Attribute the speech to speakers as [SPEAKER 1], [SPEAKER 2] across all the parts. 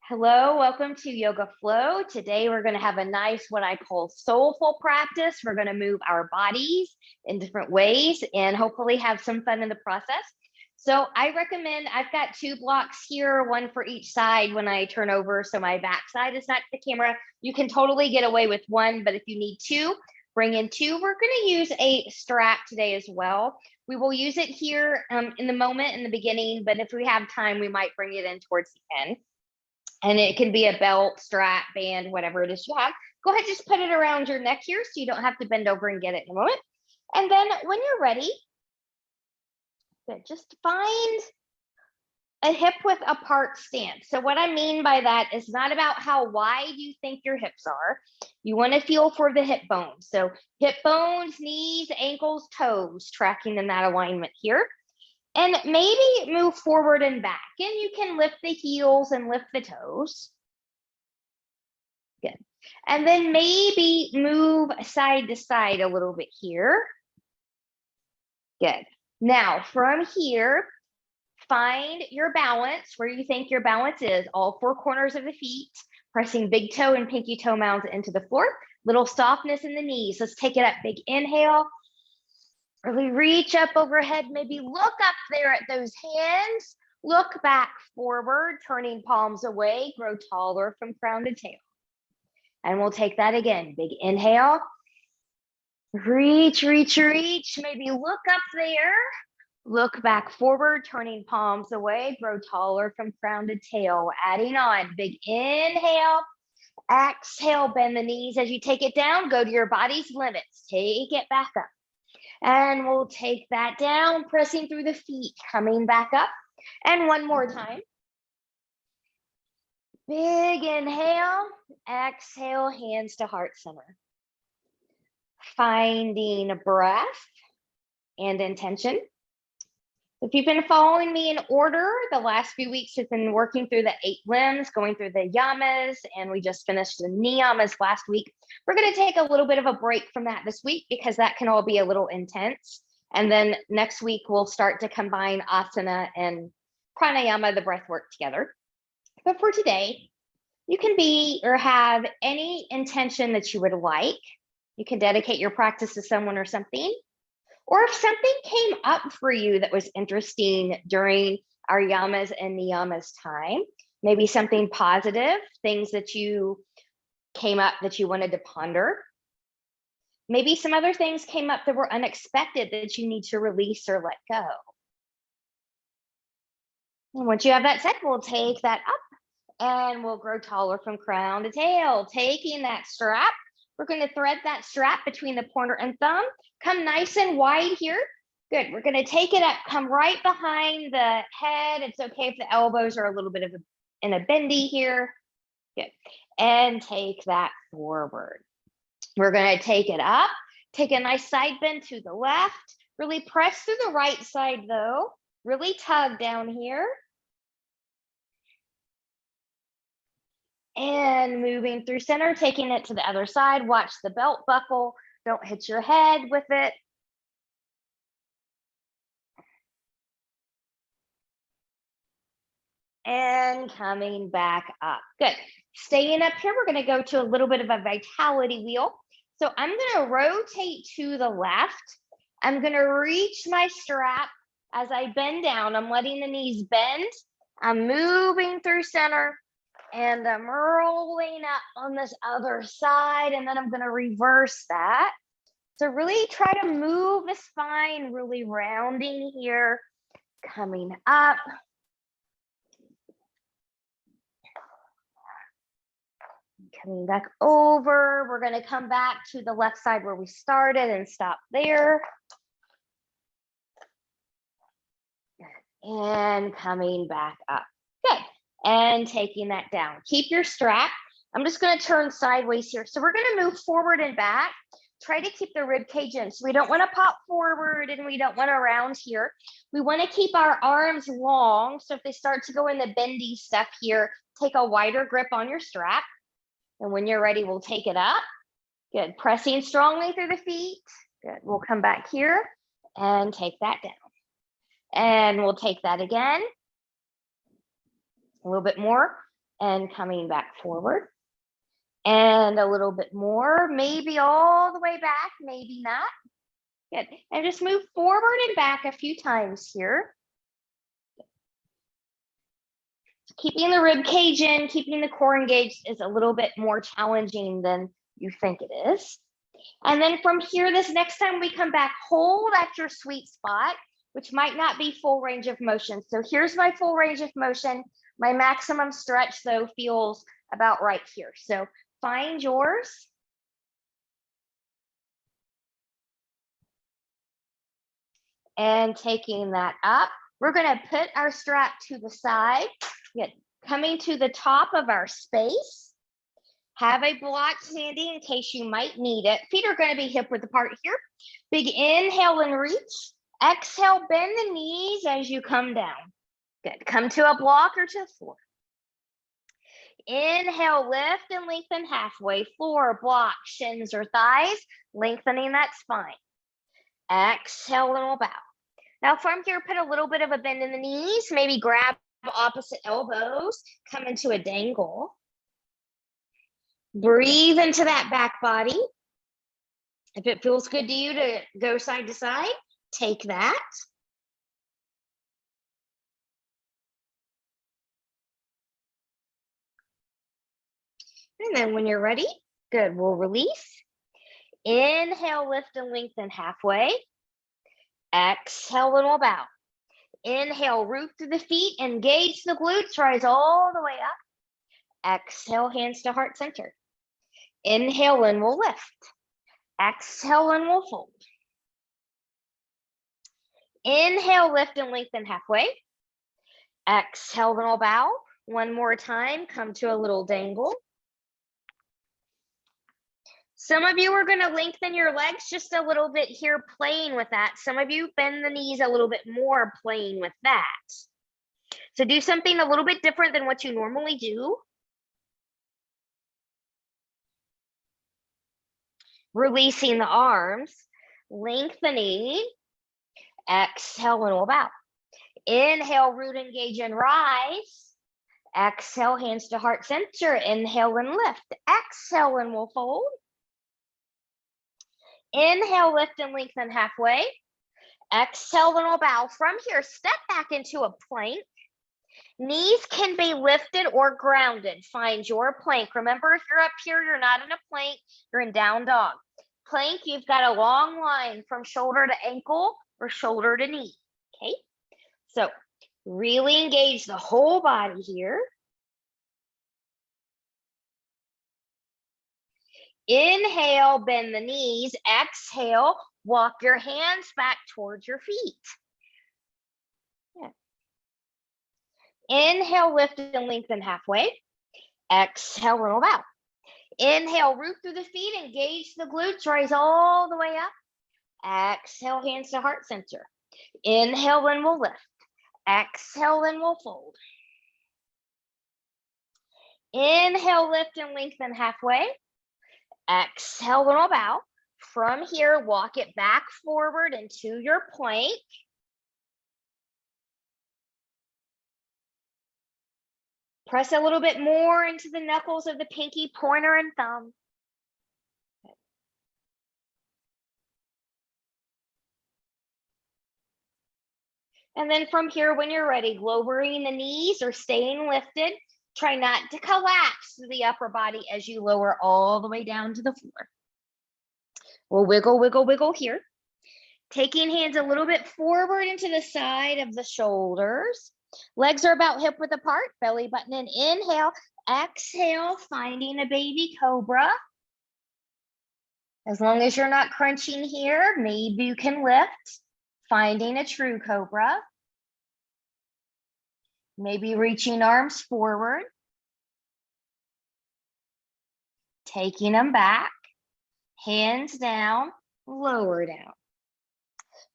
[SPEAKER 1] Hello, welcome to Yoga Flow. Today we're going to have a nice, what I call soulful practice. We're going to move our bodies in different ways and hopefully have some fun in the process. So I recommend, I've got two blocks here, one for each side when I turn over. So my back side is not the camera. You can totally get away with one, but if you need two, bring in two. We're going to use a strap today as well. We will use it here in the moment in the beginning, but if we have time, we might bring it in towards the end. And it can be a belt, strap, band, whatever it is you have. Go ahead, just put it around your neck here so you don't have to bend over and get it in a moment. And then when you're ready, good, just find a hip width apart stance. So what I mean by that is not about how wide you think your hips are. You want to feel for the hip bones. So hip bones, knees, ankles, toes, tracking in that alignment here. And maybe move forward and back. And you can lift the heels and lift the toes. Good. And then maybe move side to side a little bit here. Good. Now from here, find your balance where you think your balance is. All four corners of the feet, pressing big toe and pinky toe mounds into the floor. Little softness in the knees. Let's take it up. Big inhale. Really reach up overhead, maybe look up there at those hands, look back forward, turning palms away, grow taller from crown to tail. And we'll take that again. Big inhale, reach, reach, reach, maybe look up there, look back forward, turning palms away, grow taller from crown to tail. Adding on, big inhale, exhale, bend the knees as you take it down, go to your body's limits, take it back up. And we'll take that down, pressing through the feet, coming back up. And one more time. Big inhale, exhale, hands to heart center. Finding breath and intention. If you've been following me in order, the last few weeks have been working through the 8 limbs, going through the yamas, and we just finished the niyamas last week. We're going to take a little bit of a break from that this week because that can all be a little intense. And then next week, we'll start to combine asana and pranayama, the breath work together. But for today, you can be or have any intention that you would like. You can dedicate your practice to someone or something. Or if something came up for you that was interesting during our yamas and niyamas time, maybe something positive, things that you came up that you wanted to ponder. Maybe some other things came up that were unexpected that you need to release or let go. And once you have that set, we'll take that up and we'll grow taller from crown to tail, taking that strap. We're going to thread that strap between the pointer and thumb. Come nice and wide here. Good. We're going to take it up, come right behind the head. It's okay if the elbows are a little bit in a bendy here. Good. And take that forward. We're going to take it up, take a nice side bend to the left. Really press through the right side though. Really tug down here. And moving through center, taking it to the other side. Watch the belt buckle. Don't hit your head with it. And coming back up. Good. Staying up here, we're going to go to a little bit of a vitality wheel. So I'm going to rotate to the left. I'm going to reach my strap as I bend down. I'm letting the knees bend. I'm moving through center. And I'm rolling up on this other side, and then I'm going to reverse that. So really try to move the spine, really rounding here, coming up. Coming back over. We're going to come back to the left side where we started and stop there. And coming back up. Good. And taking that down. Keep your strap. I'm just going to turn sideways here. So we're going to move forward and back. Try to keep the rib cage in. So we don't want to pop forward and we don't want to round here. We want to keep our arms long. So if they start to go in the bendy stuff here, take a wider grip on your strap. And when you're ready, we'll take it up. Good. Pressing strongly through the feet. Good. We'll come back here and take that down. And we'll take that again. A little bit more. and coming back forward. And a little bit more, maybe all the way back, maybe not. Good. And just move forward and back a few times here. Keeping the rib cage in, keeping the core engaged is a little bit more challenging than you think it is. And then from here, this next time we come back, hold at your sweet spot, which might not be full range of motion. So here's my full range of motion. My maximum stretch, though, feels about right here. So find yours. And taking that up, we're going to put our strap to the side, coming to the top of our space. Have a block handy in case you might need it. Feet are going to be hip width apart here. Big inhale and reach. Exhale, bend the knees as you come down. Good. Come to a block or to the floor. Inhale, lift and lengthen halfway. Floor, block, shins or thighs, lengthening that spine. Exhale and we'll bow. Now from here, put a little bit of a bend in the knees, maybe grab opposite elbows, come into a dangle. Breathe into that back body. If it feels good to you to go side to side, take that. And then when you're ready, good, we'll release. Inhale, lift and lengthen halfway. Exhale and we'll bow. Inhale, root through the feet, engage the glutes, rise all the way up. Exhale, hands to heart center. Inhale and we'll lift. Exhale and we'll fold. Inhale, lift and lengthen halfway. Exhale and we'll bow. One more time, come to a little dangle. Some of you are going to lengthen your legs just a little bit here, playing with that. Some of you bend the knees a little bit more, playing with that. So do something a little bit different than what you normally do. Releasing the arms, lengthening. Exhale and we'll bow. Inhale, root, engage, and rise. Exhale, hands to heart center. Inhale and lift. Exhale and we'll fold. Inhale, lift and lengthen halfway. Exhale and we'll bow. From here, step back into a plank. Knees can be lifted or grounded. Find your plank. Remember, if you're up here, you're not in a plank, you're in down dog. Plank, you've got a long line from shoulder to ankle or shoulder to knee, okay? So really engage the whole body here. Inhale, bend the knees. Exhale, walk your hands back towards your feet. Yeah. Inhale, lift and lengthen halfway. Exhale, roll out. Inhale, root through the feet, engage the glutes, rise all the way up. Exhale, hands to heart center. Inhale and we'll lift. Exhale and we'll fold. Inhale, lift and lengthen halfway. Exhale and we'll bow. From here, walk it back forward into your plank. Press a little bit more into the knuckles of the pinky, pointer, and thumb. And then from here, when you're ready, lowering the knees or staying lifted. Try not to collapse the upper body as you lower all the way down to the floor. We'll wiggle, wiggle, wiggle here. Taking hands a little bit forward into the side of the shoulders. Legs are about hip width apart, belly button in. Inhale, exhale, finding a baby cobra. As long as you're not crunching here, maybe you can lift, finding a true cobra. Maybe reaching arms forward. Taking them back, hands down, lower down.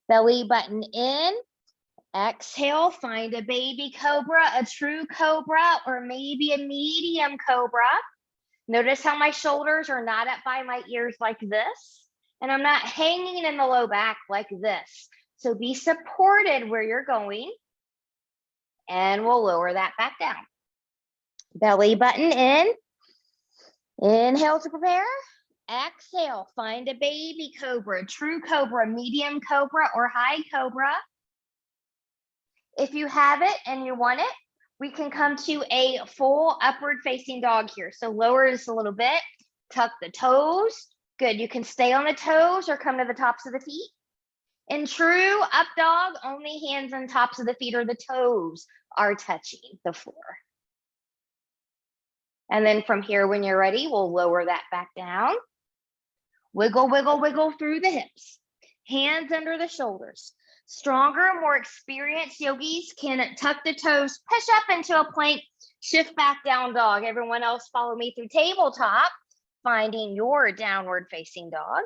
[SPEAKER 1] Belly button in. Exhale, find a baby cobra, a true cobra, or maybe a medium cobra. Notice how my shoulders are not up by my ears like this, and I'm not hanging in the low back like this. So be supported where you're going, and we'll lower that back down. Belly button in. Inhale to prepare. Exhale, find a baby cobra, true cobra, medium cobra, or high cobra. If you have it and you want it, we can come to a full upward facing dog here. So lower just a little bit, tuck the toes. Good, you can stay on the toes or come to the tops of the feet. In true up dog, only hands on tops of the feet or the toes are touching the floor. And then from here, when you're ready, we'll lower that back down. Wiggle, wiggle, wiggle through the hips. Hands under the shoulders. Stronger, more experienced yogis can tuck the toes, push up into a plank, shift back down dog. Everyone else follow me through tabletop, finding your downward facing dog.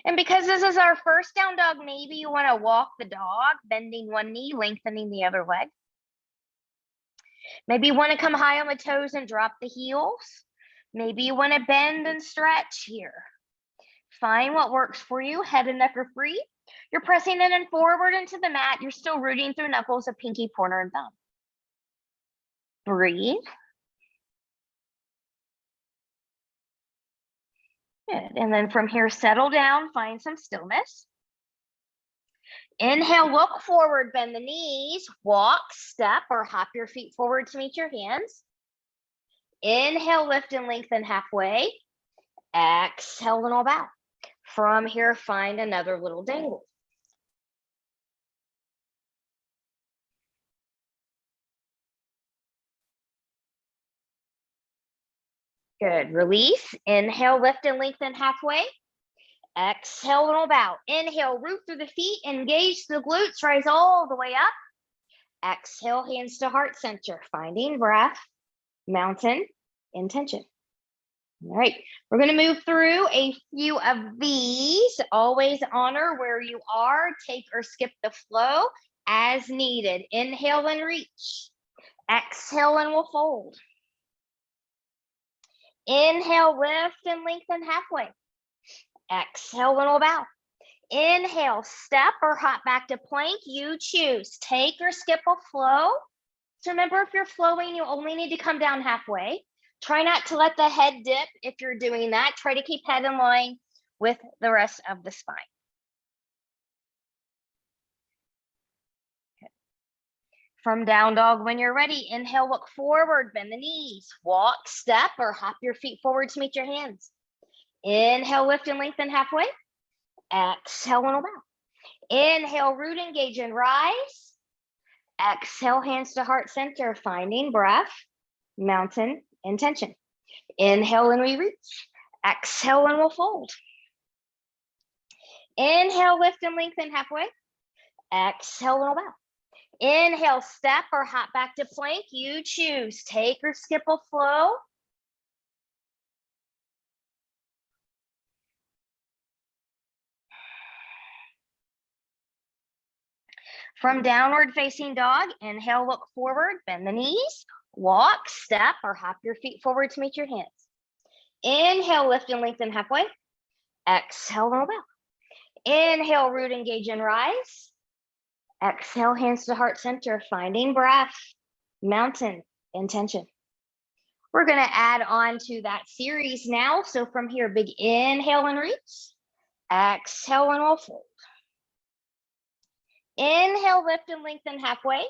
[SPEAKER 1] And because this is our first down dog, maybe you want to walk the dog, bending one knee, lengthening the other leg. Maybe you want to come high on the toes and drop the heels. Maybe you want to bend and stretch here. Find what works for you. Head and neck are free. You're pressing in and forward into the mat. You're still rooting through knuckles of pinky, pointer, and thumb. Breathe. Good. And then from here, settle down, find some stillness. Inhale, look forward, bend the knees, walk, step, or hop your feet forward to meet your hands. Inhale, lift and lengthen halfway. Exhale and all bow. From here, find another little dangle. Good, release. Inhale, lift and lengthen halfway. Exhale and all bow. Inhale, root through the feet, engage the glutes, rise all the way up. Exhale, hands to heart center, finding breath, mountain, intention. All right, we're gonna move through a few of these. Always honor where you are, take or skip the flow as needed. Inhale and reach. Exhale and we'll fold. Inhale, lift and lengthen halfway. Exhale and we'll bow. Inhale, step or hop back to plank. You choose. Take or skip a flow. So remember, if you're flowing, you only need to come down halfway. Try not to let the head dip if you're doing that. Try to keep head in line with the rest of the spine. Okay. From down dog, when you're ready, inhale, look forward, bend the knees, walk, step, or hop your feet forward to meet your hands. Inhale, lift and lengthen halfway. Exhale and bow. Inhale, root, engage, and rise. Exhale, hands to heart center, finding breath, mountain, intention. Inhale and we reach. Exhale and we'll fold. Inhale, lift and lengthen halfway. Exhale and we'll bow. Inhale, step or hop back to plank. You choose. Take or skip a flow. From downward facing dog, inhale, look forward, bend the knees, walk, step, or hop your feet forward to meet your hands. Inhale, lift and lengthen halfway. Exhale, and bow. Inhale, root, engage, and rise. Exhale, hands to heart center, finding breath, mountain, intention. We're gonna add on to that series now. So from here, big inhale and reach. Exhale and we'll fold. Inhale, lift and lengthen halfway.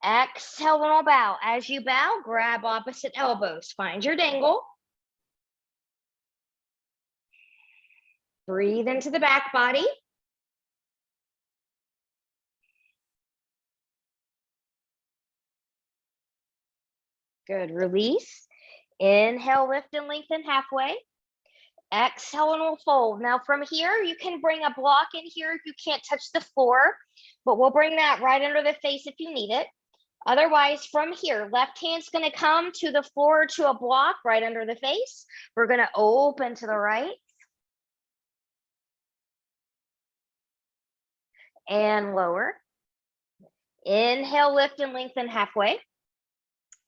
[SPEAKER 1] Exhale and we'll bow. As you bow, grab opposite elbows. Find your dangle. Breathe into the back body. Good, release. Inhale, lift and lengthen halfway. Exhale and we'll fold. Now from here, you can bring a block in here if you can't touch the floor, but we'll bring that right under the face if you need it. Otherwise, from here, left hand's gonna come to the floor to a block right under the face. We're gonna open to the right. And lower. Inhale, lift and lengthen halfway.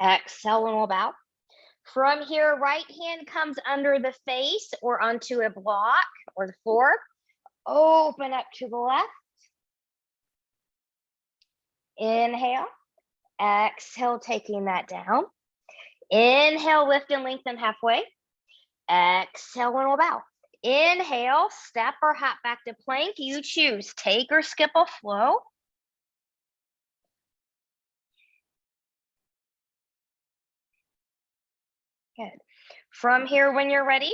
[SPEAKER 1] Exhale and we'll bow. From here, right hand comes under the face or onto a block or the floor. Open up to the left. Inhale. Exhale, taking that down. Inhale, lift and lengthen halfway. Exhale, and we'll bow. Inhale, step or hop back to plank. You choose. Take or skip a flow. Good. From here, when you're ready,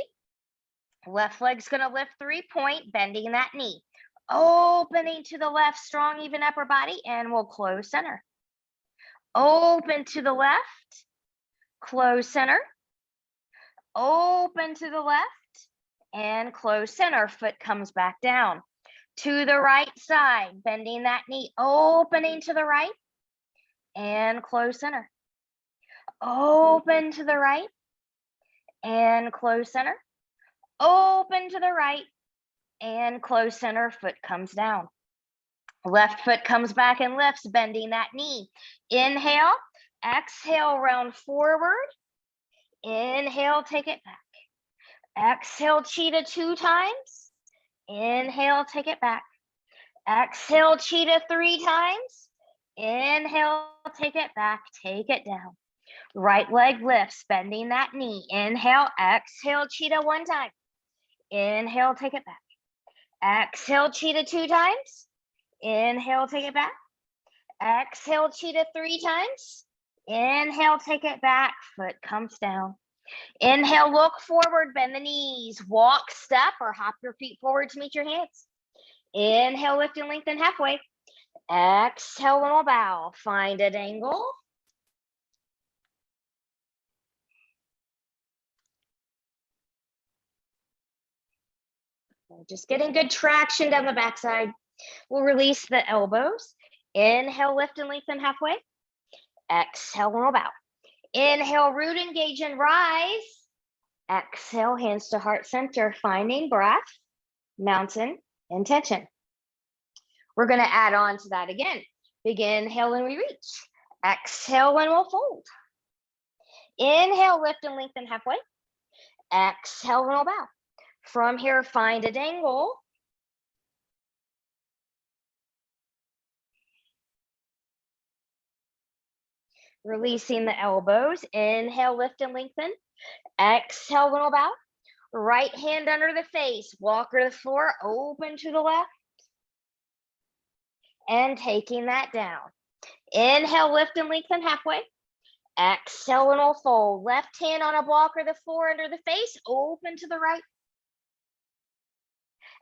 [SPEAKER 1] left leg's going to lift 3-point, bending that knee. Opening to the left, strong, even upper body, and we'll close center. Open to the left, close center. Open to the left, and close center. Foot comes back down. To the right side, bending that knee, opening to the right, and close center. Open to the right, and close center. Open to the right, and close center. Foot comes down. Left foot comes back and lifts, bending that knee. Inhale, exhale, round forward. Inhale, take it back. Exhale, cheetah 2 times. Inhale, take it back. Exhale, cheetah 3 times. Inhale, take it back, take it down. Right leg lifts, bending that knee. Inhale, exhale, cheetah 1 time. Inhale, take it back. Exhale, cheetah 2 times. Inhale, take it back. Exhale, cheetah 3 times. Inhale, take it back. Foot comes down. Inhale, look forward, bend the knees. Walk, step, or hop your feet forward to meet your hands. Inhale, lift and lengthen halfway. Exhale, and we'll bow. Find an angle. Just getting good traction down the backside. We'll release the elbows. Inhale, lift and lengthen halfway. Exhale, and we'll bow. Inhale, root, engage, and rise. Exhale, hands to heart center, finding breath, mountain, intention. We're going to add on to that again. Big inhale and we reach. Exhale and we'll fold. Inhale, lift and lengthen halfway. Exhale and we'll bow. From here, find an angle. Releasing the elbows. Inhale, lift and lengthen. Exhale, and we'll bow. Right hand under the face. Walker to the floor, open to the left. And taking that down. Inhale, lift and lengthen halfway. Exhale, and we'll fold. Left hand on a block or the floor under the face, open to the right.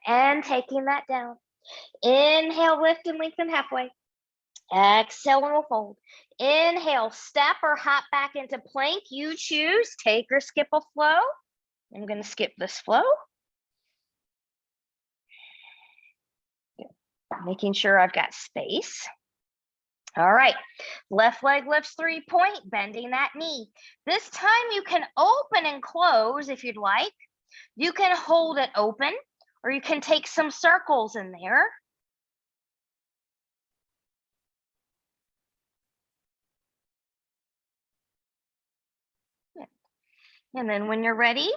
[SPEAKER 1] And taking that down. Inhale, lift and lengthen halfway. Exhale, and we'll fold. Inhale, step or hop back into plank. You choose. Take or skip a flow. I'm going to skip this flow. Making sure I've got space. All right, left leg lifts 3-point, bending that knee. This time you can open and close if you'd like. You can hold it open, or you can take some circles in there. And then when you're ready,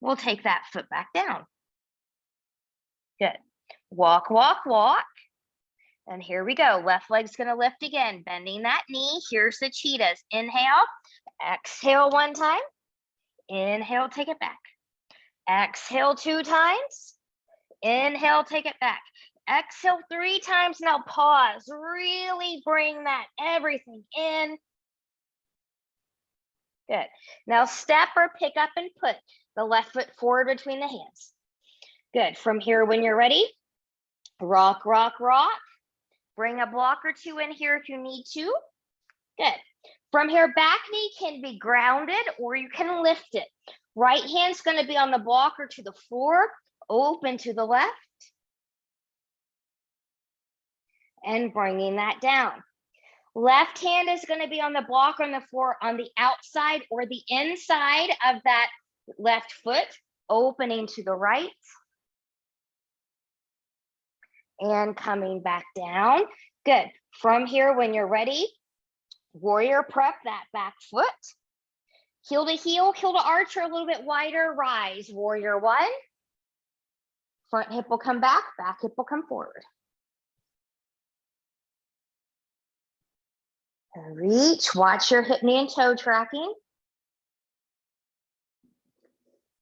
[SPEAKER 1] we'll take that foot back down. Good. Walk, walk, walk. And here we go. Left leg's going to lift again, bending that knee. Here's the cheetahs. Inhale, exhale 1 time. Inhale, take it back. Exhale 2 times. Inhale, take it back. Exhale 3 times. Now pause. Really bring that everything in. Good. Now step or pick up and put the left foot forward between the hands. Good. From here, when you're ready, rock, rock, rock. Bring a block or 2 in here if you need to. Good. From here, back knee can be grounded or you can lift it. Right hand's going to be on the block or to the floor, open to the left. And bringing that down. Left hand is going to be on the block on the floor on the outside or the inside of that left foot, opening to the right. And coming back down. Good. From here, when you're ready, warrior prep that back foot. Heel to heel, heel to arch, or a little bit wider, rise. Warrior 1. Front hip will come back hip will come forward. Reach, watch your hip, knee, and toe tracking.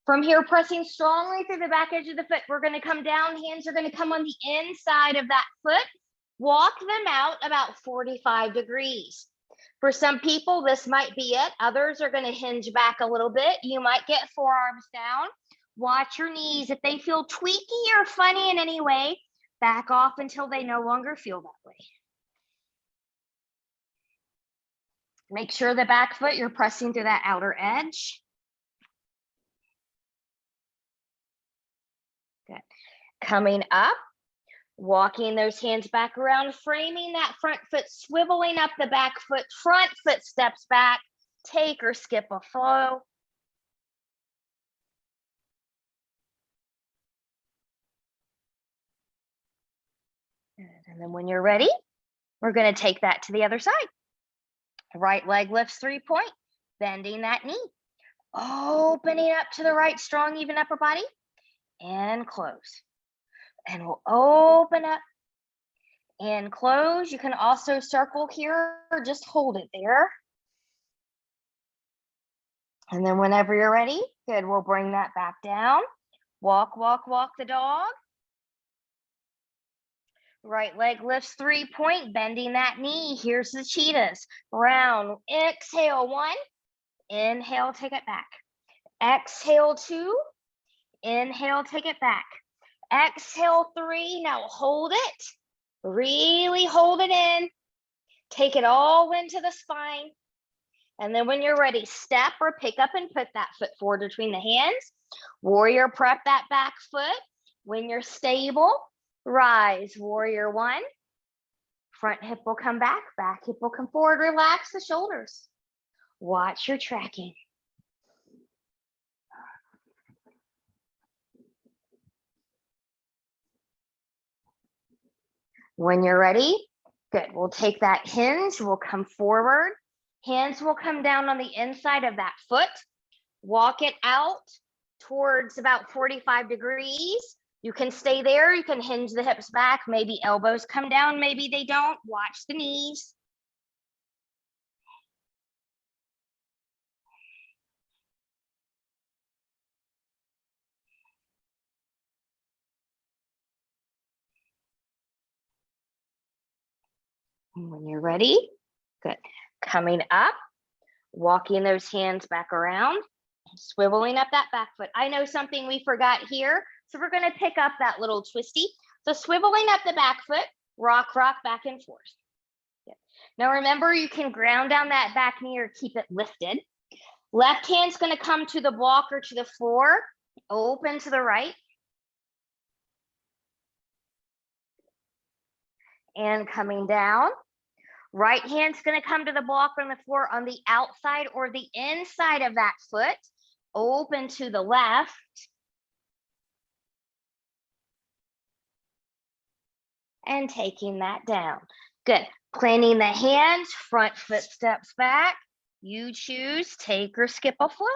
[SPEAKER 1] From here, pressing strongly through the back edge of the foot, we're going to come down. Hands are going to come on the inside of that foot. Walk them out about 45 degrees. For some people, this might be it. Others are going to hinge back a little bit. You might get forearms down. Watch your knees. If they feel tweaky or funny in any way, back off until they no longer feel that way. Make sure the back foot, you're pressing through that outer edge. Good. Coming up, walking those hands back around, framing that front foot, swiveling up the back foot, front foot steps back, take or skip a flow. Good. And then when you're ready, we're going to take that to the other side. Right leg lifts 3-point, bending that knee, opening up to the right, strong, even upper body, and close. And we'll open up and close. You can also circle here or just hold it there. And then whenever you're ready, good, we'll bring that back down. Walk, walk, walk the dog. Right leg lifts 3-point, bending that knee. Here's the cheetahs. Round, exhale 1, inhale, take it back. Exhale 2, inhale, take it back. Exhale 3, now hold it. Really hold it in. Take it all into the spine. And then when you're ready, step or pick up and put that foot forward between the hands. Warrior prep that back foot. When you're stable, rise, warrior 1. Front hip will come back hip will come forward. Relax the shoulders. Watch your tracking. When you're ready, good. We'll take that hinge, we'll come forward. Hands will come down on the inside of that foot. Walk it out towards about 45 degrees. You can stay there. You can hinge the hips back. Maybe elbows come down, maybe they don't. Watch the knees. And when you're ready, good. Coming up, walking those hands back around, swiveling up that back foot. I know something we forgot here, so we're going to pick up that little twisty. So swiveling up the back foot, rock, rock, back and forth. Good. Now remember, you can ground down that back knee or keep it lifted. Left hand's going to come to the block or to the floor, open to the right. And coming down. Right hand's going to come to the block on the floor on the outside or the inside of that foot, open to the left. And taking that down. Good. Planting the hands, front foot steps back. You choose, take or skip a flow.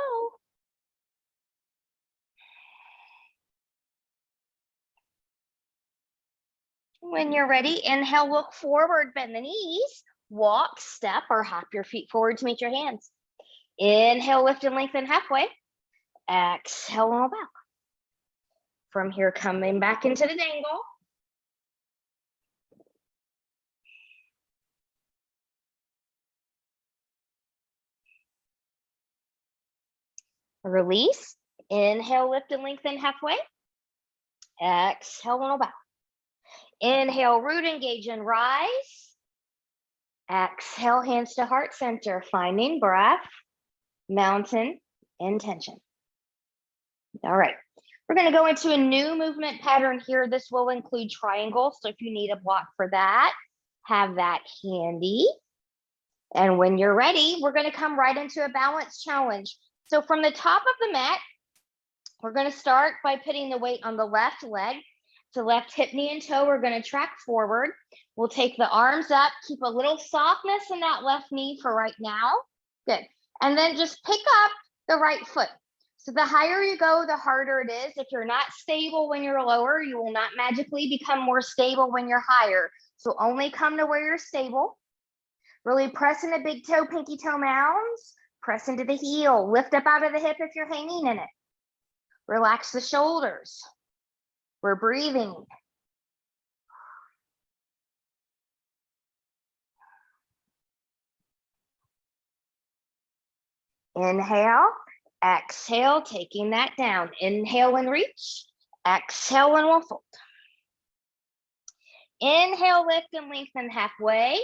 [SPEAKER 1] When you're ready, inhale, look forward, bend the knees, walk, step, or hop your feet forward to meet your hands. Inhale, lift and lengthen halfway. Exhale, roll back. From here, coming back into the dangle. Release. Inhale, lift and lengthen halfway. Exhale, roll back. Inhale, root engage and rise. Exhale, hands to heart center, finding breath, mountain, intention. All right, we're going to go into a new movement pattern here. This will include triangles, so if you need a block for that, have that handy. And when you're ready, we're going to come right into a balance challenge. So from the top of the mat, we're going to start by putting the weight on the left leg. So left hip, knee, and toe, we're going to track forward. We'll take the arms up, keep a little softness in that left knee for right now. Good. And then just pick up the right foot. So the higher you go, the harder it is. If you're not stable when you're lower, you will not magically become more stable when you're higher. So only come to where you're stable. Really press into big toe, pinky toe mounds. Press into the heel. Lift up out of the hip if you're hanging in it. Relax the shoulders. We're breathing. Inhale, exhale, taking that down. Inhale and reach. Exhale and we'll fold. Inhale, lift and lengthen halfway.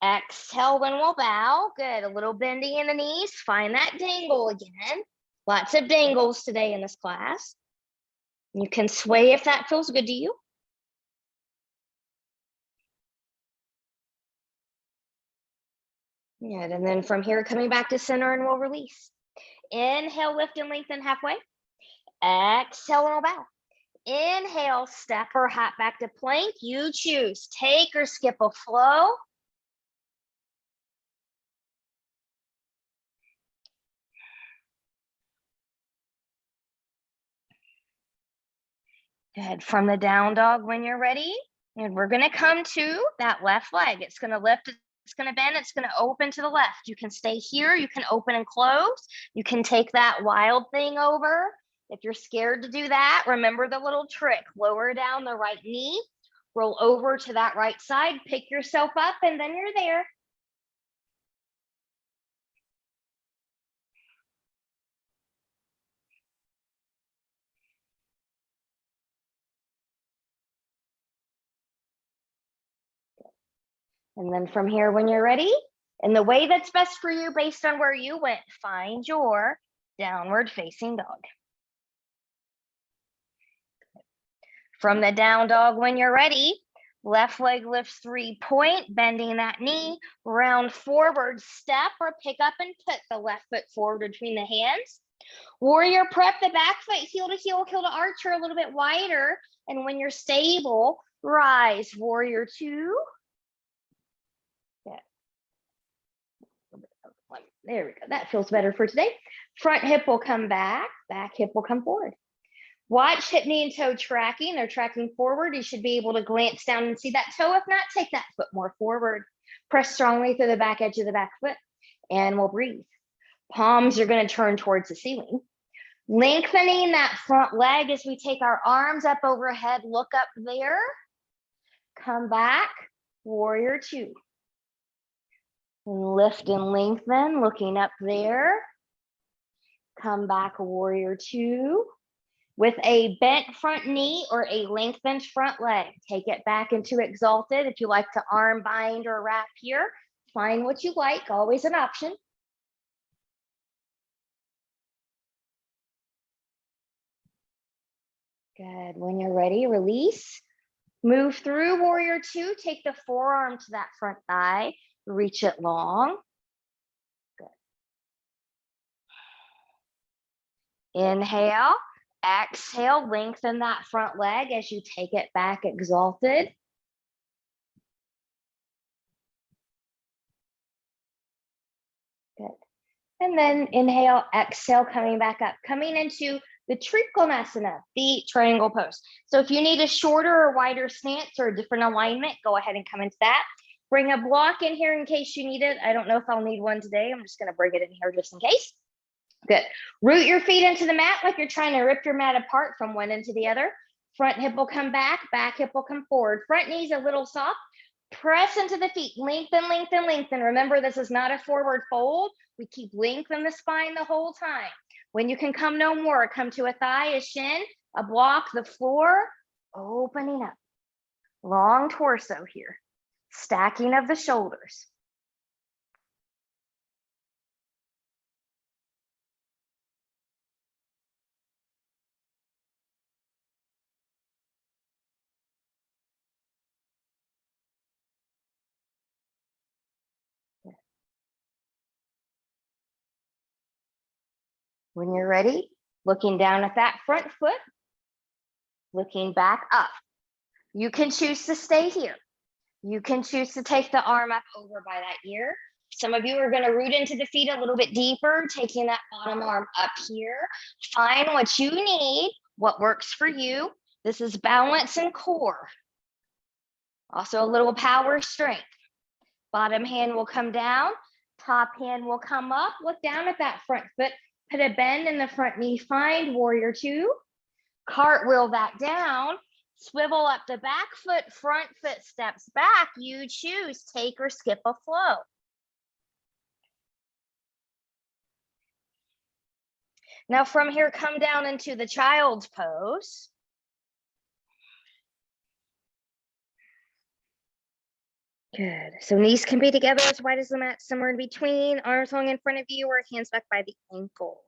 [SPEAKER 1] Exhale when we'll bow. Good. A little bending in the knees. Find that dangle again. Lots of dangles today in this class. You can sway if that feels good to you. Good. And then from here, coming back to center and we'll release. Inhale, lift and lengthen halfway. Exhale and we'll bow. Inhale, step or hop back to plank. You choose. Take or skip a flow. Good. From the down dog when you're ready. And we're going to come to that left leg. It's going to lift, it's going to bend, it's going to open to the left. You can stay here. You can open and close. You can take that wild thing over. If you're scared to do that, remember the little trick. Lower down the right knee, roll over to that right side, pick yourself up, and then you're there. And then from here, when you're ready, in the way that's best for you based on where you went, find your downward facing dog. From the down dog when you're ready, left leg lifts 3-point, bending that knee, round forward, step or pick up and put the left foot forward between the hands. Warrior prep, the back foot heel to heel to archer a little bit wider. And when you're stable, rise, warrior 2. There we go. That feels better for today. Front hip will come back hip will come forward. Watch hip, knee, and toe tracking. They're tracking forward. You should be able to glance down and see that toe. If not, take that foot more forward. Press strongly through the back edge of the back foot, and we'll breathe. Palms are going to turn towards the ceiling. Lengthening that front leg as we take our arms up overhead. Look up there. Come back. Warrior 2. Lift and lengthen, looking up there. Come back, warrior 2. With a bent front knee or a lengthened front leg, take it back into exalted. If you like to arm bind or wrap here, find what you like, always an option. Good. When you're ready, release. Move through warrior 2. Take the forearm to that front thigh. Reach it long. Good. Inhale, exhale, lengthen that front leg as you take it back, exalted. Good. And then inhale, exhale, coming back up, coming into the Trikonasana, the triangle pose. So if you need a shorter or wider stance or a different alignment, go ahead and come into that. Bring a block in here in case you need it. I don't know if I'll need one today. I'm just going to bring it in here just in case. Good. Root your feet into the mat like you're trying to rip your mat apart from one end to the other. Front hip will come back hip will come forward. Front knees a little soft. Press into the feet. Lengthen, lengthen, lengthen. Remember, this is not a forward fold. We keep lengthening the spine the whole time. When you can come no more, come to a thigh, a shin, a block, the floor, opening up. Long torso here. Stacking of the shoulders. When you're ready, looking down at that front foot, looking back up. You can choose to stay here. You can choose to take the arm up over by that ear. Some of you are going to root into the feet a little bit deeper, taking that bottom arm up here. Find what you need, what works for you. This is balance and core. Also a little power strength. Bottom hand will come down. Top hand will come up. Look down at that front foot. Put a bend in the front knee. Find warrior two. Cartwheel that down. Swivel up the back foot. Front foot steps back. You choose. Take or skip a flow. Now from here, come down into the child's pose. Good. So knees can be together as wide as the mat, somewhere in between, arms long in front of you or hands back by the ankles.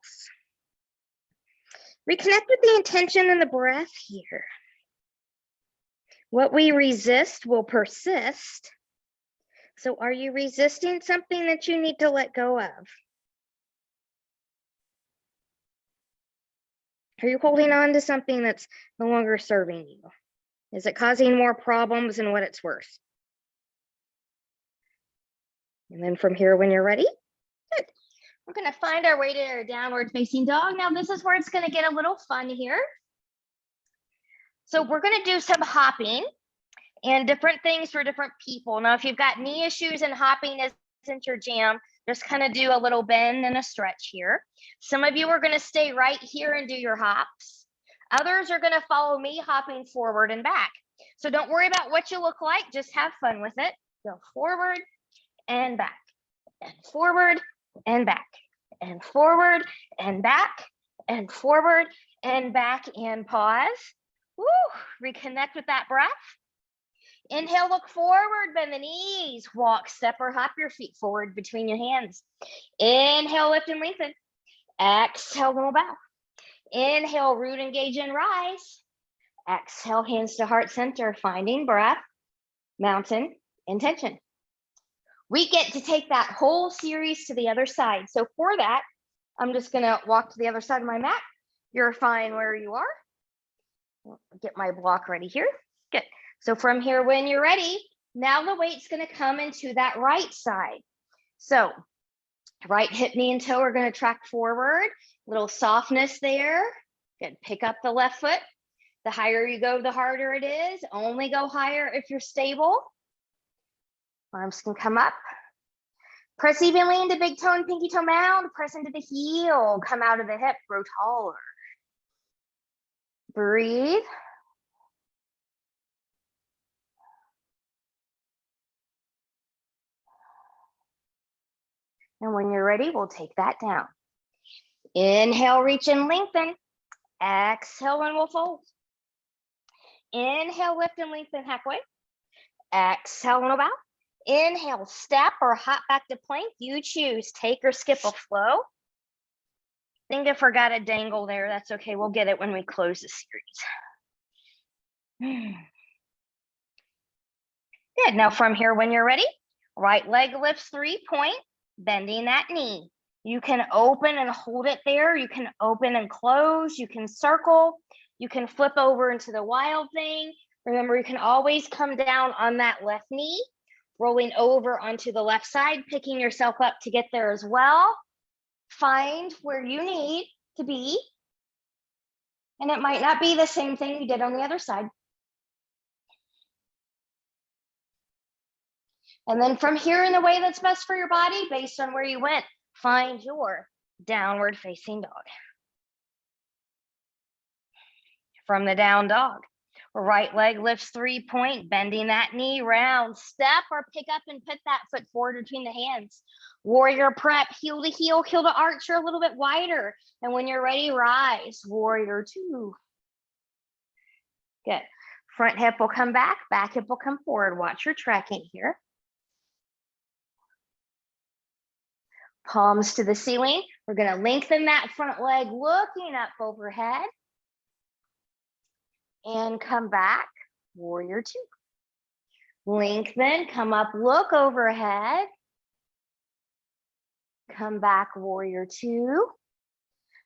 [SPEAKER 1] Reconnect with the intention and the breath here. What we resist will persist. So are you resisting something that you need to let go of? Are you holding on to something that's no longer serving you? Is it causing more problems than what it's worth? And then from here, when you're ready, good. We're going to find our way to our downward facing dog. Now, this is where it's going to get a little fun here. So we're going to do some hopping and different things for different people. Now, if you've got knee issues and hopping isn't your jam, just kind of do a little bend and a stretch here. Some of you are going to stay right here and do your hops. Others are going to follow me hopping forward and back. So don't worry about what you look like. Just have fun with it. Go forward and back, and forward and back, and forward and back, and forward and back, and pause. Woo, reconnect with that breath. Inhale, look forward, bend the knees, walk, step, or hop your feet forward between your hands. Inhale, lift and lengthen. Exhale, little bow. Inhale, root, engage, and rise. Exhale, hands to heart center, finding breath, mountain, intention. We get to take that whole series to the other side. So for that, I'm just going to walk to the other side of my mat. You're fine where you are. Get my block ready here. Good. So from here, when you're ready, now the weight's going to come into that right side. So right hip, knee, and toe are going to track forward. Little softness there. Good. Pick up the left foot. The higher you go, the harder it is. Only go higher if you're stable. Arms can come up. Press evenly into big toe and pinky toe mound. Press into the heel. Come out of the hip. Grow taller. Breathe. And when you're ready, we'll take that down. Inhale, reach and lengthen. Exhale, and we'll fold. Inhale, lift and lengthen halfway. Exhale, and we'll bow. Inhale, step or hop back to plank. You choose. Take or skip a flow. I think I forgot a dangle there. That's okay. We'll get it when we close the series. Good. Now from here, when you're ready, right leg lifts 3-point, bending that knee. You can open and hold it there. You can open and close. You can circle. You can flip over into the wild thing. Remember, you can always come down on that left knee, rolling over onto the left side, picking yourself up to get there as well. Find where you need to be. And it might not be the same thing you did on the other side. And then from here, in the way that's best for your body, based on where you went, find your downward facing dog. From the down dog, right leg lifts 3-point, bending that knee round, step or pick up and put that foot forward between the hands. Warrior prep, heel to heel, heel to arch, or a little bit wider. And when you're ready, rise, warrior two. Good. Front hip will come back hip will come forward. Watch your tracking here. Palms to the ceiling. We're going to lengthen that front leg, looking up overhead. And come back, warrior two. Lengthen, come up, look overhead. Come back, warrior two.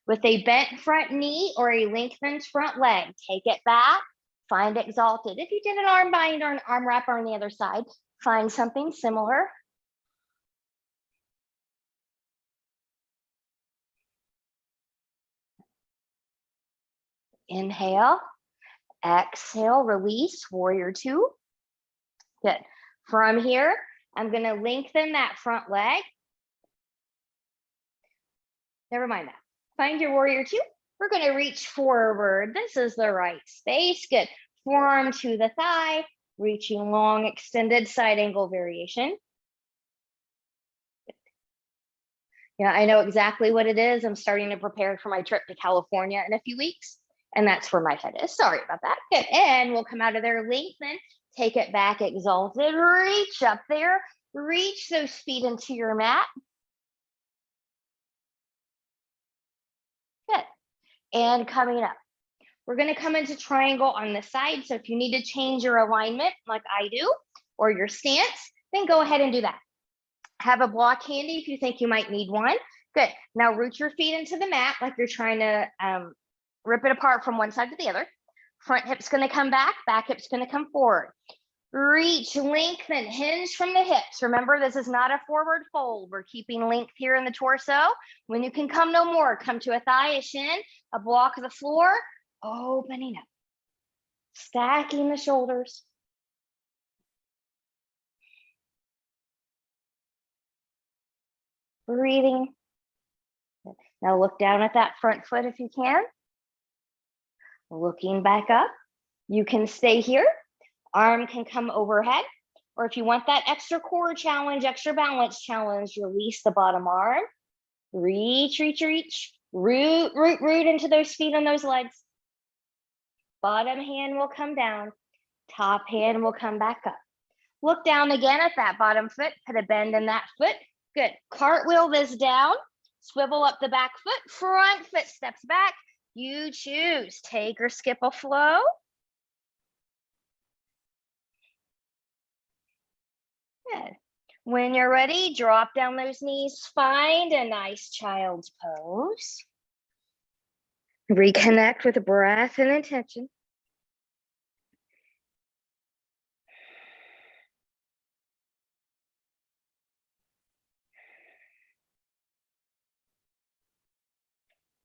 [SPEAKER 1] With a bent front knee or a lengthened front leg, take it back, find exalted. If you did an arm bind or an arm wrapper on the other side, find something similar. Inhale, exhale, release, warrior two. Good. From here, I'm gonna lengthen that front leg. Never mind that. Find your warrior two. We're gonna reach forward. This is the right space. Good. Forearm to the thigh, reaching long, extended side angle variation. Yeah, I know exactly what it is. I'm starting to prepare for my trip to California in a few weeks, and that's where my head is. Sorry about that. Good. And we'll come out of there, lengthen, take it back, exalted, reach up there, reach those feet into your mat. Good. And coming up. We're going to come into triangle on the side. So if you need to change your alignment like I do, or your stance, then go ahead and do that. Have a block handy if you think you might need one. Good. Now root your feet into the mat like you're trying to rip it apart from one side to the other. Front hip's going to come back hip's going to come forward. Reach, lengthen, hinge from the hips. Remember, this is not a forward fold. We're keeping length here in the torso. When you can come no more, come to a thigh, a shin, a block of the floor, opening up, stacking the shoulders. Breathing. Now look down at that front foot if you can. Looking back up. You can stay here. Arm can come overhead. Or if you want that extra core challenge, extra balance challenge, release the bottom arm. Reach, reach, reach. Root, root, root into those feet and those legs. Bottom hand will come down. Top hand will come back up. Look down again at that bottom foot. Put a bend in that foot. Good. Cartwheel this down. Swivel up the back foot. Front foot steps back. You choose. Take or skip a flow. Good. When you're ready, drop down those knees. Find a nice child's pose. Reconnect with breath and intention.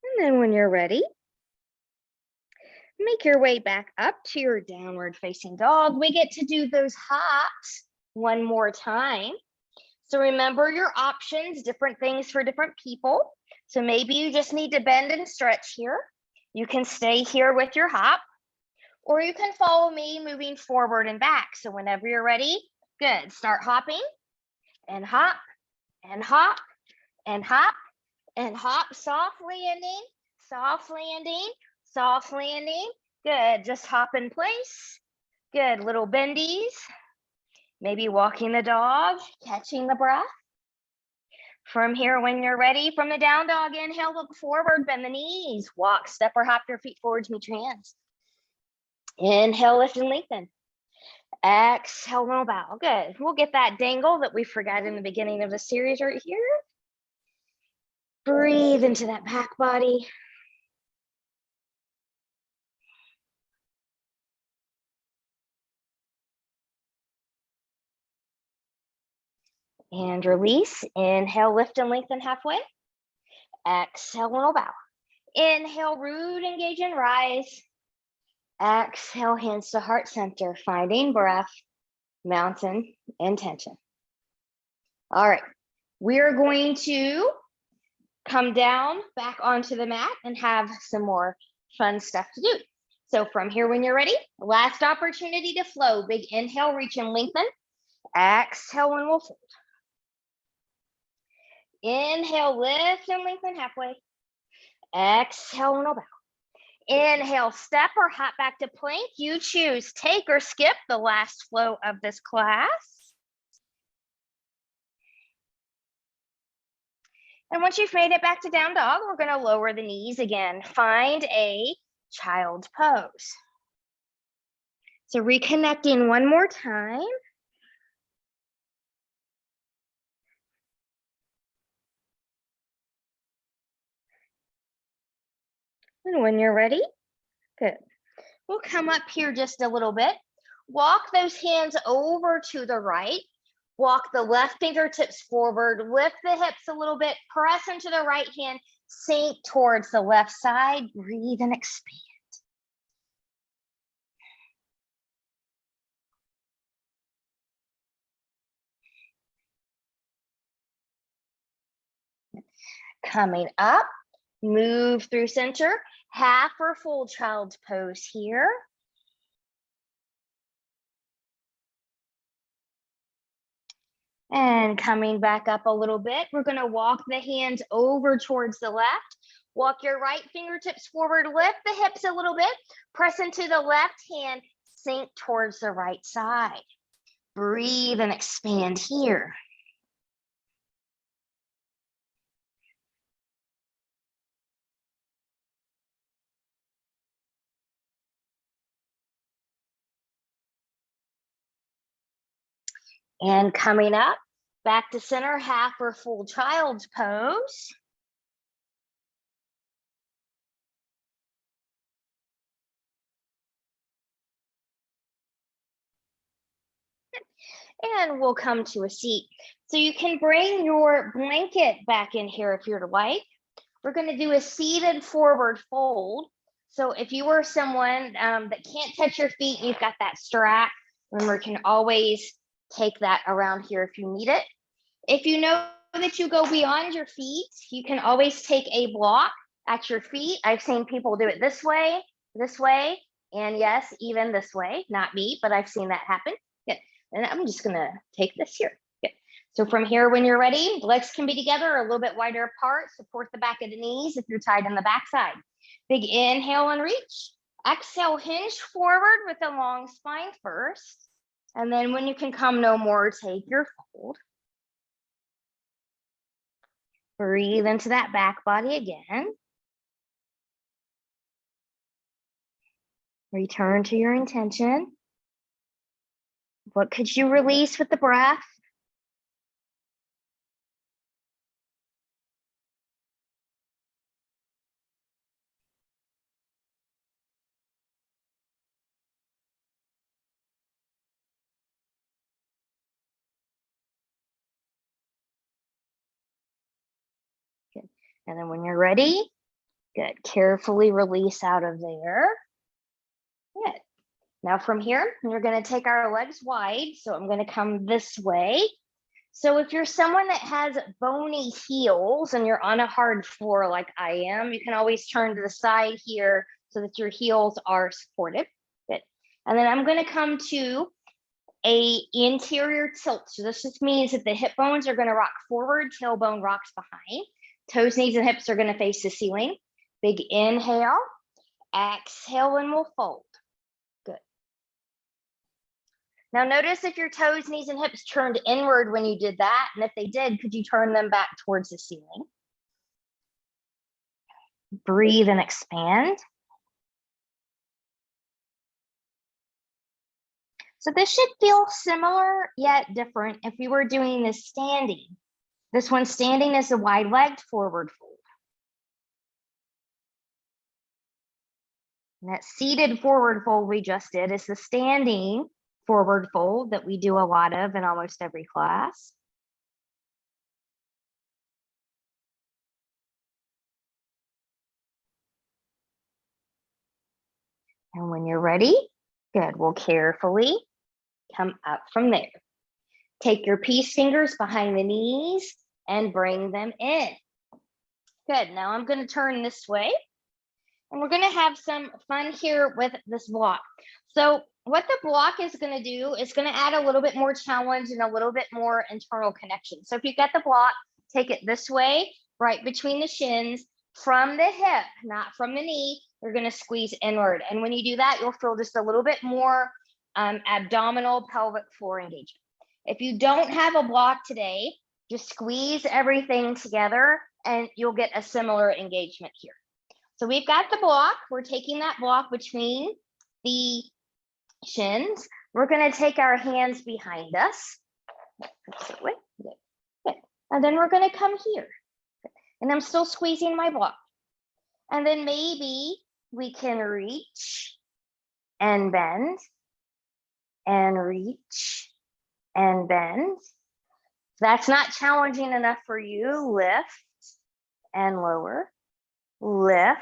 [SPEAKER 1] And then when you're ready, make your way back up to your downward facing dog. We get to do those hops one more time. So remember your options, different things for different people. So maybe you just need to bend and stretch here. You can stay here with your hop, or you can follow me moving forward and back. So whenever you're ready, good. Start hopping and hop and hop and hop and hop. Soft landing, soft landing, soft landing. Good. Just hop in place. Good. Little bendies. Maybe walking the dog, catching the breath. From here, when you're ready, from the down dog, inhale, look forward, bend the knees, walk, step or hop your feet forwards, meet your hands. Inhale, lift and lengthen. Exhale, no bow. Good. We'll get that dangle that we forgot in the beginning of the series right here. Breathe into that back body. And release. Inhale, lift and lengthen halfway. Exhale, no bow. Inhale, root, engage and rise. Exhale, hands to heart center, finding breath, mountain, intention. All right, we're going to come down back onto the mat and have some more fun stuff to do. So from here, when you're ready, last opportunity to flow. Big inhale, reach and lengthen. Exhale, and we'll fold. Inhale, lift and lengthen halfway. Exhale, and we'll bow. Inhale, step or hop back to plank. You choose. Take or skip the last flow of this class. And once you've made it back to down dog, we're going to lower the knees again. Find a child's pose. So reconnecting one more time. And when you're ready, good. We'll come up here just a little bit. Walk those hands over to the right. Walk the left fingertips forward. Lift the hips a little bit. Press into the right hand. Sink towards the left side. Breathe and expand. Coming up, move through center, half or full child's pose here. And coming back up a little bit, we're gonna walk the hands over towards the left. Walk your right fingertips forward, lift the hips a little bit, press into the left hand, sink towards the right side. Breathe and expand here. And coming up, back to center, half or full child's pose. And we'll come to a seat. So you can bring your blanket back in here if you'd like. We're going to do a seated forward fold. So if you were someone that can't touch your feet, and you've got that strap, remember, you can always take that around here if you need it. If you know that you go beyond your feet, you can always take a block at your feet. I've seen people do it this way, and yes, even this way. Not me, but I've seen that happen. Good. And I'm just going to take this here. Good. So from here, when you're ready, legs can be together a little bit wider apart. Support the back of the knees if you're tied in the backside. Big inhale and reach. Exhale, hinge forward with a long spine first. And then when you can come no more, take your fold. Breathe into that back body again. Return to your intention. What could you release with the breath? Good. And then when you're ready, good. Carefully release out of there. Good. Now from here, we're going to take our legs wide. So I'm going to come this way. So if you're someone that has bony heels and you're on a hard floor like I am, you can always turn to the side here so that your heels are supported. Good. And then I'm going to come to a interior tilt. So this just means that the hip bones are going to rock forward, tailbone rocks behind. Toes, knees, and hips are going to face the ceiling. Big inhale, exhale, and we'll fold. Good. Now notice if your toes, knees, and hips turned inward when you did that, and if they did, could you turn them back towards the ceiling? Breathe and expand. So this should feel similar yet different if we were doing this standing. This one standing is a wide-legged forward fold. And that seated forward fold we just did is the standing forward fold that we do a lot of in almost every class. And when you're ready, good, we'll carefully come up from there. Take your peace fingers behind the knees and bring them in. Good, now I'm going to turn this way. And we're going to have some fun here with this block. So what the block is going to do is going to add a little bit more challenge and a little bit more internal connection. So if you get the block, take it this way, right between the shins, from the hip, not from the knee. You're going to squeeze inward. And when you do that, you'll feel just a little bit more abdominal pelvic floor engagement. If you don't have a block today, just squeeze everything together and you'll get a similar engagement here. So we've got the block. We're taking that block between the shins. We're going to take our hands behind us. And then we're going to come here. And I'm still squeezing my block. And then maybe we can reach and bend and reach and bend. If that's not challenging enough for you, lift and lower. Lift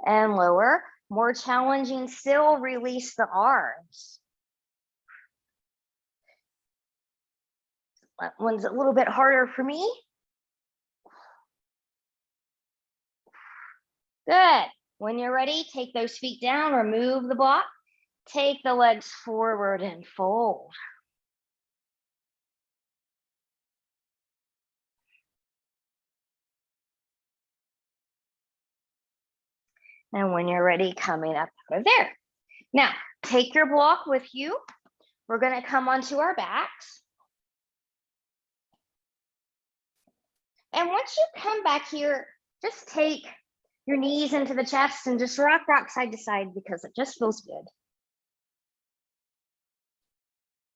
[SPEAKER 1] and lower. More challenging still, release the arms. That one's a little bit harder for me. Good. When you're ready, take those feet down, remove the block, take the legs forward and fold. And when you're ready, coming up out of there. Now, take your block with you. We're going to come onto our backs. And once you come back here, just take your knees into the chest and just rock side to side because it just feels good.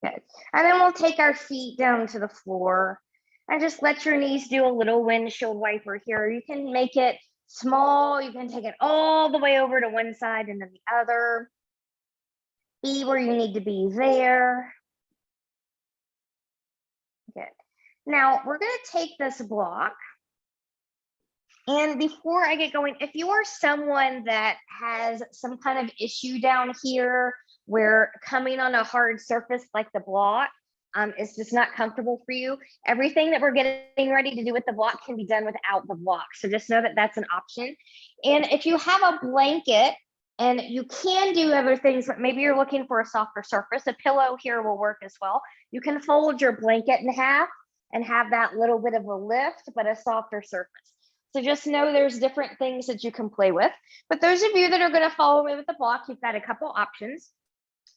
[SPEAKER 1] Good. And then we'll take our feet down to the floor and just let your knees do a little windshield wiper here. You can make it small. You can take it all the way over to one side and then the other. Be where you need to be there. Good. Now we're going to take this block. And before I get going, if you are someone that has some kind of issue down here where coming on a hard surface like the block is just not comfortable for you, everything that we're getting ready to do with the block can be done without the block. So just know that that's an option. And if you have a blanket, and you can do other things, but maybe you're looking for a softer surface, a pillow here will work as well. You can fold your blanket in half and have that little bit of a lift, but a softer surface. So just know there's different things that you can play with. But those of you that are going to follow me with the block, you've got a couple options.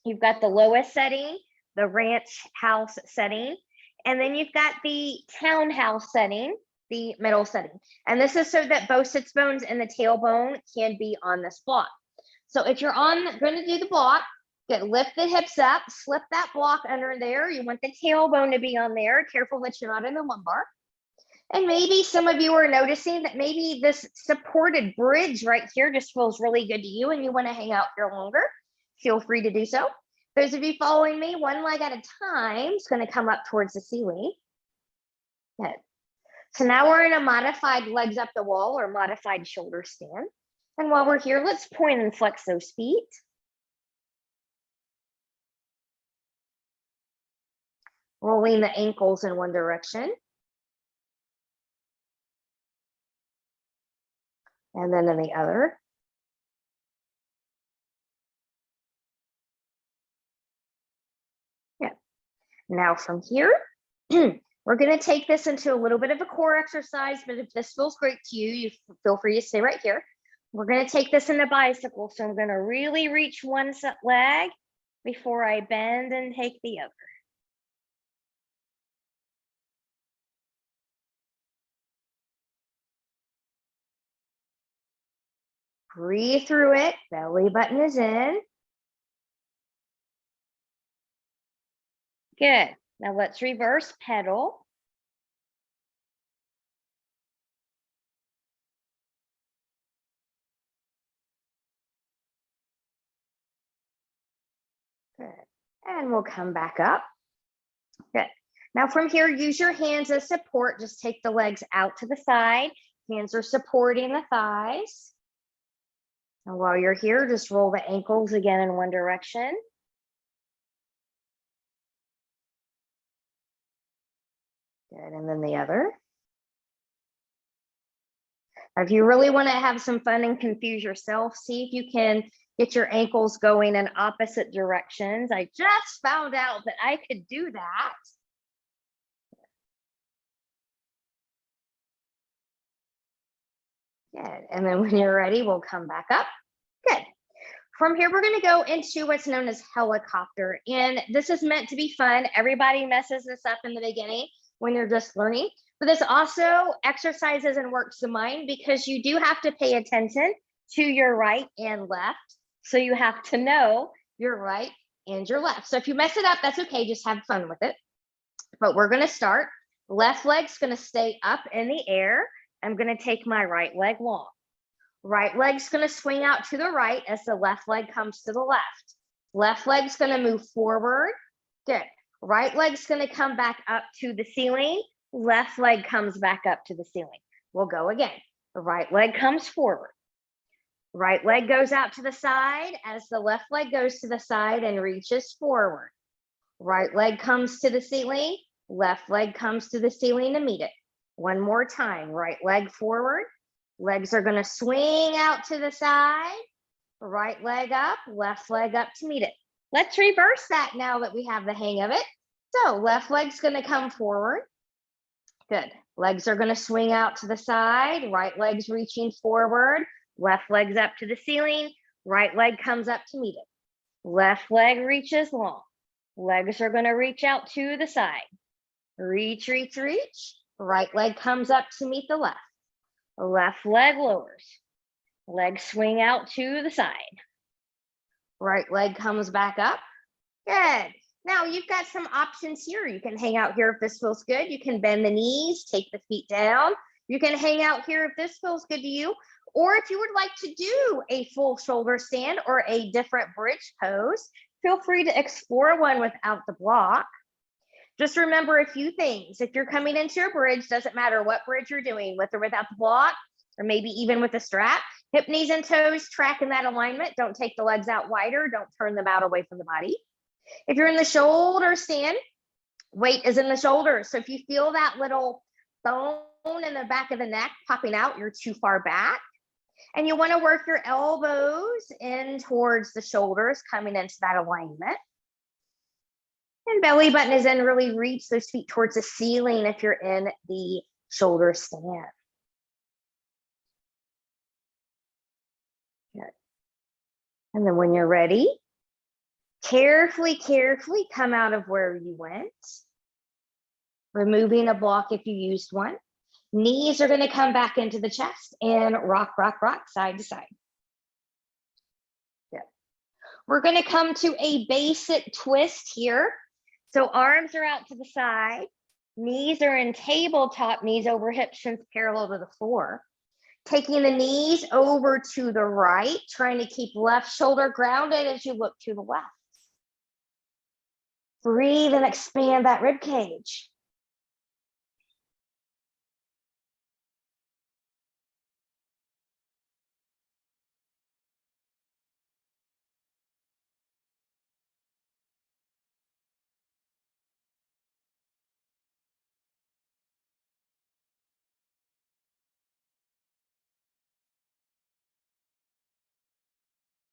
[SPEAKER 1] You've got the lowest setting, the ranch house setting, and then you've got the townhouse setting, the middle setting. And this is so that both sits bones and the tailbone can be on this block. So if you're going to do the block, lift the hips up, slip that block under there. You want the tailbone to be on there. Careful that you're not in the lumbar. And maybe some of you are noticing that maybe this supported bridge right here just feels really good to you and you want to hang out here longer. Feel free to do so. Those of you following me, one leg at a time is going to come up towards the ceiling. Good. So now we're in a modified legs up the wall or modified shoulder stand. And while we're here, let's point and flex those feet. Rolling the ankles in one direction. And then in the other. Yeah. Now from here, we're going to take this into a little bit of a core exercise, but if this feels great to you, you feel free to stay right here. We're going to take this in a bicycle. So I'm going to really reach one leg before I bend and take the other. Breathe through it. Belly button is in. Good. Now let's reverse pedal. Good. And we'll come back up. Good. Now from here, use your hands as support. Just take the legs out to the side. Hands are supporting the thighs. And while you're here, just roll the ankles again in one direction. Good, and then the other. If you really want to have some fun and confuse yourself, see if you can get your ankles going in opposite directions. I just found out that I could do that. Good, and then when you're ready, we'll come back up. Good. From here, we're going to go into what's known as helicopter. And this is meant to be fun. Everybody messes this up in the beginning when you're just learning. But this also exercises and works the mind because you do have to pay attention to your right and left. So you have to know your right and your left. So if you mess it up, that's okay. Just have fun with it. But we're going to start. Left leg's going to stay up in the air. I'm going to take my right leg long. Right leg's going to swing out to the right as the left leg comes to the left. Left leg's going to move forward. Good. Right leg's going to come back up to the ceiling. Left leg comes back up to the ceiling. We'll go again. The right leg comes forward. Right leg goes out to the side as the left leg goes to the side and reaches forward. Right leg comes to the ceiling. Left leg comes to the ceiling to meet it. One more time. Right leg forward. Legs are gonna swing out to the side, right leg up, left leg up to meet it. Let's reverse that now that we have the hang of it. So left leg's gonna come forward. Good. Legs are gonna swing out to the side, right leg's reaching forward, left leg's up to the ceiling, right leg comes up to meet it. Left leg reaches long. Legs are gonna reach out to the side. Reach, reach, reach. Right leg comes up to meet the left. Left leg lowers. Leg swing out to the side. Right leg comes back up. Good. Now you've got some options here. You can hang out here if this feels good. You can bend the knees, take the feet down. You can hang out here if this feels good to you. Or if you would like to do a full shoulder stand or a different bridge pose, feel free to explore one without the block. Just remember a few things. If you're coming into your bridge, doesn't matter what bridge you're doing, with or without the block, or maybe even with the strap, hip, knees, and toes, track in that alignment. Don't take the legs out wider. Don't turn them out away from the body. If you're in the shoulder stand, weight is in the shoulders. So if you feel that little bone in the back of the neck popping out, you're too far back. And you want to work your elbows in towards the shoulders, coming into that alignment. And belly button is in, really reach those feet towards the ceiling if you're in the shoulder stand. Good. And then when you're ready, carefully, carefully come out of where you went, removing a block if you used one. Knees are going to come back into the chest and rock, rock, rock, side to side. Good. We're going to come to a basic twist here. So arms are out to the side, knees are in tabletop, knees over hips, shins parallel to the floor. Taking the knees over to the right, trying to keep left shoulder grounded as you look to the left. Breathe and expand that rib cage.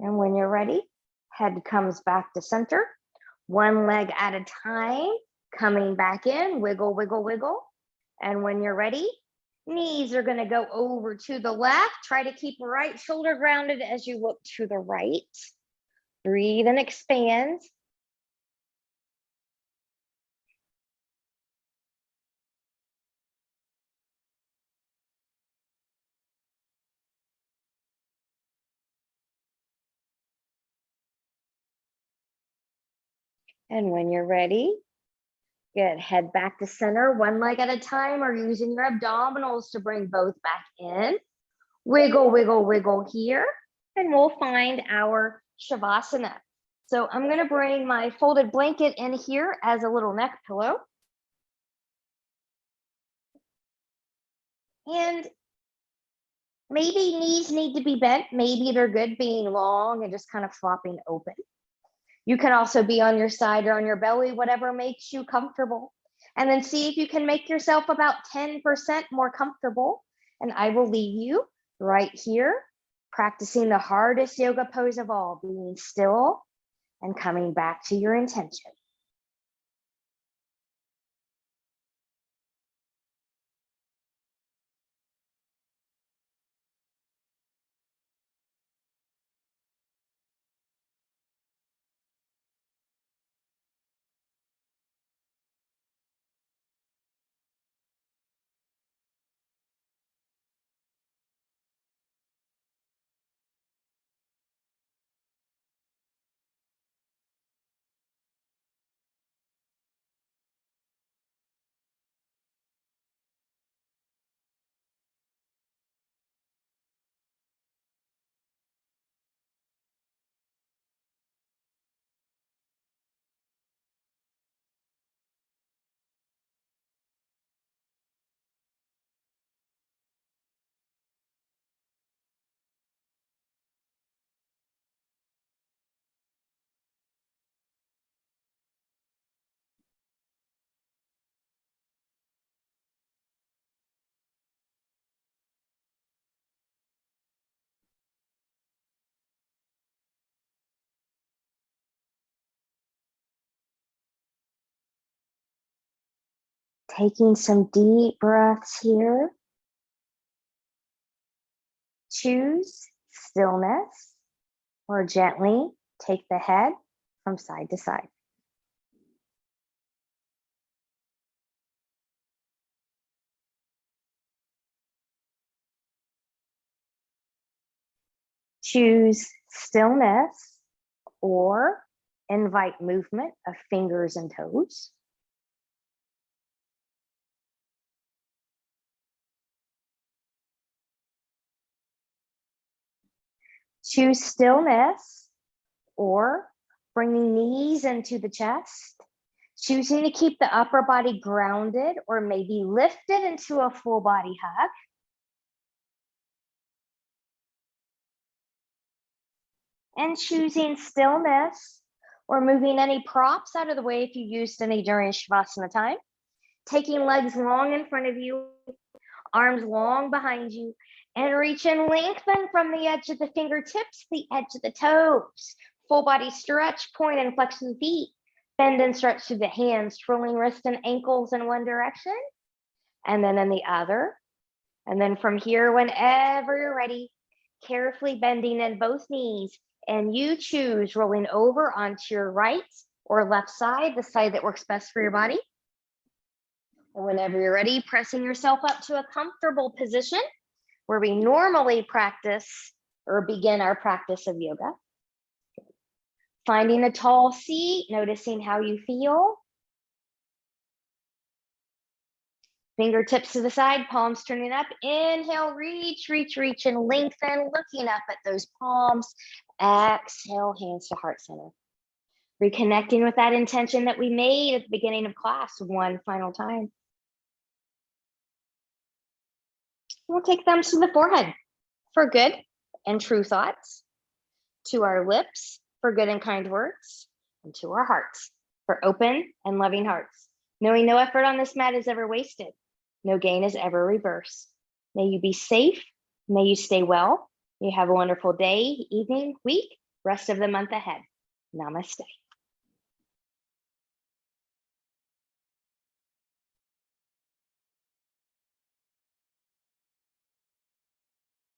[SPEAKER 1] And when you're ready, head comes back to center. One leg at a time, coming back in, wiggle, wiggle, wiggle. And when you're ready, knees are going to go over to the left. Try to keep right shoulder grounded as you look to the right. Breathe and expand. And when you're ready, good, head back to center, one leg at a time, or using your abdominals to bring both back in. Wiggle, wiggle, wiggle here, and we'll find our Shavasana. So I'm going to bring my folded blanket in here as a little neck pillow. And maybe knees need to be bent. Maybe they're good being long and just kind of flopping open. You can also be on your side or on your belly, whatever makes you comfortable. And then see if you can make yourself about 10% more comfortable. And I will leave you right here, practicing the hardest yoga pose of all, being still and coming back to your intention. Taking some deep breaths here. Choose stillness or gently take the head from side to side. Choose stillness or invite movement of fingers and toes. Choose stillness or bringing knees into the chest, choosing to keep the upper body grounded or maybe lifted into a full body hug. And choosing stillness or moving any props out of the way if you used any during Shavasana time. Taking legs long in front of you, arms long behind you, and reach and lengthen from the edge of the fingertips to the edge of the toes. Full body stretch, point and flex the feet. Bend and stretch through the hands, twirling wrists and ankles in one direction, and then in the other. And then from here, whenever you're ready, carefully bending in both knees, and you choose rolling over onto your right or left side, the side that works best for your body. And whenever you're ready, pressing yourself up to a comfortable position where we normally practice or begin our practice of yoga. Finding a tall seat, noticing how you feel. Fingertips to the side, palms turning up. Inhale, reach, reach, reach, and lengthen, looking up at those palms. Exhale, hands to heart center. Reconnecting with that intention that we made at the beginning of class one final time. We'll take thumbs to the forehead for good and true thoughts, to our lips for good and kind words, and to our hearts for open and loving hearts. Knowing no effort on this mat is ever wasted. No gain is ever reversed. May you be safe. May you stay well. May you have a wonderful day, evening, week, rest of the month ahead. Namaste.